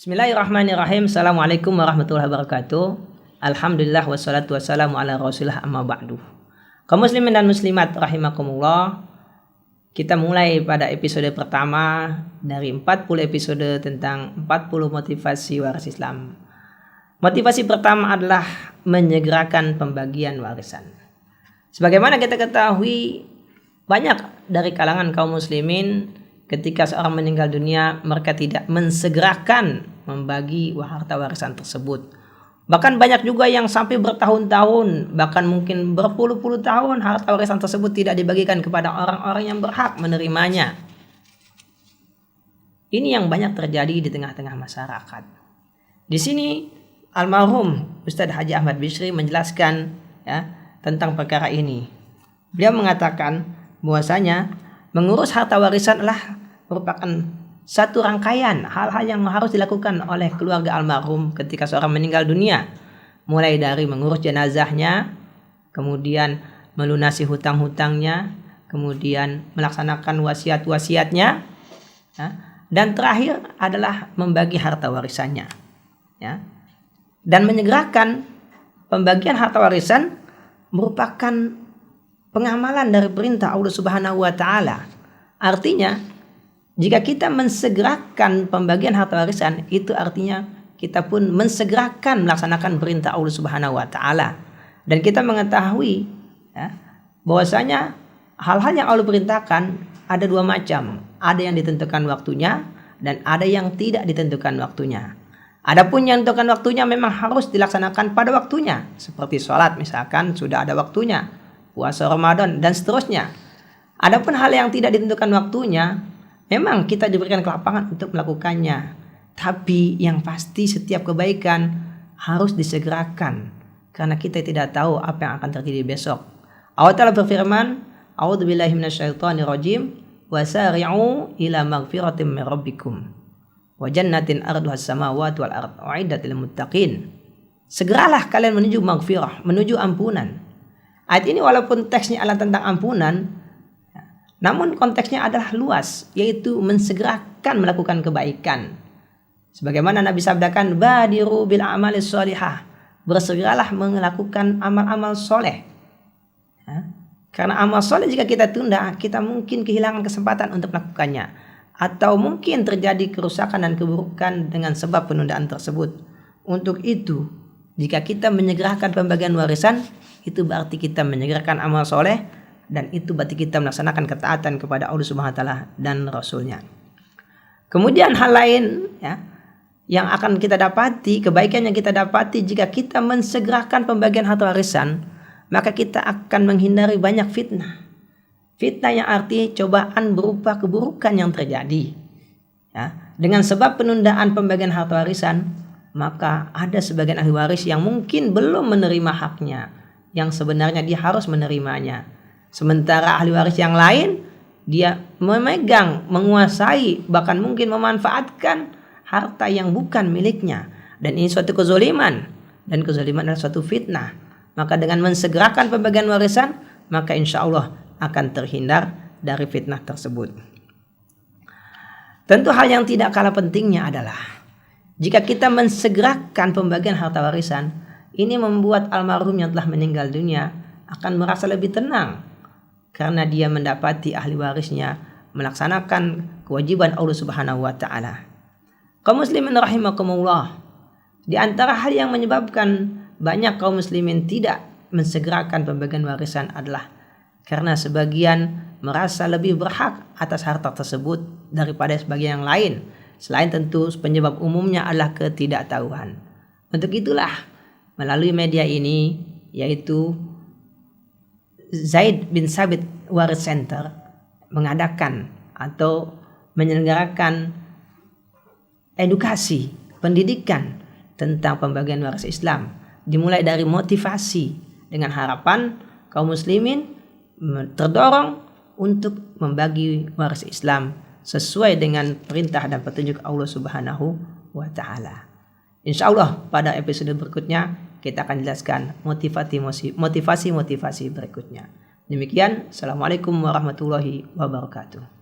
Bismillahirrahmanirrahim. Assalamualaikum warahmatullahi wabarakatuh. Alhamdulillah wassalatu wassalamu ala rasulillah amma ba'du. Kaum muslimin dan muslimat rahimakumullah. Kita mulai pada episode pertama dari 40 episode tentang 40 motivasi waris Islam. Motivasi pertama adalah menyegerakan pembagian warisan. Sebagaimana kita ketahui, banyak dari kalangan kaum muslimin ketika seorang meninggal dunia, mereka tidak mensegerakan membagi harta warisan tersebut. Bahkan banyak juga yang sampai bertahun-tahun, bahkan mungkin berpuluh-puluh tahun harta warisan tersebut tidak dibagikan kepada orang-orang yang berhak menerimanya. Ini yang banyak terjadi di tengah-tengah masyarakat. Di sini almarhum Ustadz Haji Ahmad Bishri menjelaskan tentang perkara ini. Beliau mengatakan bahwasanya mengurus harta warisan adalah merupakan satu rangkaian hal-hal yang harus dilakukan oleh keluarga almarhum ketika seorang meninggal dunia. Mulai dari mengurus jenazahnya, kemudian melunasi hutang-hutangnya, kemudian melaksanakan wasiat-wasiatnya, dan terakhir adalah membagi harta warisannya. Dan menyegerakan pembagian harta warisan merupakan pengamalan dari perintah Allah Subhanahu wa taala. Artinya, jika kita mensegerakan pembagian harta warisan, itu artinya kita pun mensegerakan melaksanakan perintah Allah Subhanahu wa taala. Dan kita mengetahui bahwasanya hal-hal yang Allah perintahkan ada dua macam. Ada yang ditentukan waktunya dan ada yang tidak ditentukan waktunya. Adapun yang ditentukan waktunya memang harus dilaksanakan pada waktunya, seperti sholat misalkan sudah ada waktunya, puasa Ramadan dan seterusnya. Adapun hal yang tidak ditentukan waktunya, memang kita diberikan kelapangan untuk melakukannya. Tapi yang pasti setiap kebaikan harus disegerakan, karena kita tidak tahu apa yang akan terjadi besok. Allah Ta'ala berfirman, A'udzubillahi minasyaitonirrajim, wasari'u ila magfiratin min rabbikum wa jannatin arduhas samawati wal ardh u'iddat lil muttaqin. Segeralah kalian menuju magfirah, menuju ampunan. Ayat ini walaupun teksnya adalah tentang ampunan, namun konteksnya adalah luas, yaitu mensegerakan melakukan kebaikan. Sebagaimana Nabi sabdakan, badiru bil a'malis sholihah, bersegeralah melakukan amal-amal soleh. Karena amal soleh jika kita tunda, kita mungkin kehilangan kesempatan untuk melakukannya, atau mungkin terjadi kerusakan dan keburukan dengan sebab penundaan tersebut. Untuk itu, jika kita menyegerakan pembagian warisan, itu berarti kita menyegerakan amal soleh, dan itu berarti kita melaksanakan ketaatan kepada Allah Subhanahu wa taala dan Rasulnya. Kemudian hal lain yang akan kita dapati, kebaikan yang kita dapati jika kita mensegerakan pembagian harta warisan, maka kita akan menghindari banyak fitnah. Fitnah yang arti cobaan berupa keburukan yang terjadi. Dengan sebab penundaan pembagian harta warisan, maka ada sebagian ahli waris yang mungkin belum menerima haknya, yang sebenarnya dia harus menerimanya. Sementara ahli waris yang lain, dia memegang, menguasai, bahkan mungkin memanfaatkan harta yang bukan miliknya. Dan ini suatu kezaliman. Dan kezaliman adalah suatu fitnah. Maka dengan mensegerakan pembagian warisan, maka insya Allah akan terhindar dari fitnah tersebut. Tentu hal yang tidak kalah pentingnya adalah, jika kita mensegerakan pembagian harta warisan, ini membuat almarhum yang telah meninggal dunia akan merasa lebih tenang, karena dia mendapati ahli warisnya melaksanakan kewajiban Allah Subhanahu wa taala. Kaum muslimin rahimakumullah, di antara hal yang menyebabkan banyak kaum muslimin tidak mensegerakan pembagian warisan adalah karena sebagian merasa lebih berhak atas harta tersebut daripada sebagian yang lain. Selain tentu penyebab umumnya adalah ketidaktahuan. Untuk itulah melalui media ini, yaitu Zaid bin Sabit Waris Center, mengadakan atau menyelenggarakan edukasi pendidikan tentang pembagian waris Islam, dimulai dari motivasi dengan harapan kaum muslimin terdorong untuk membagi waris Islam sesuai dengan perintah dan petunjuk Allah Subhanahu wa taala. Insyaallah pada episode berikutnya kita akan jelaskan motivasi berikutnya. Demikian, assalamualaikum warahmatullahi wabarakatuh.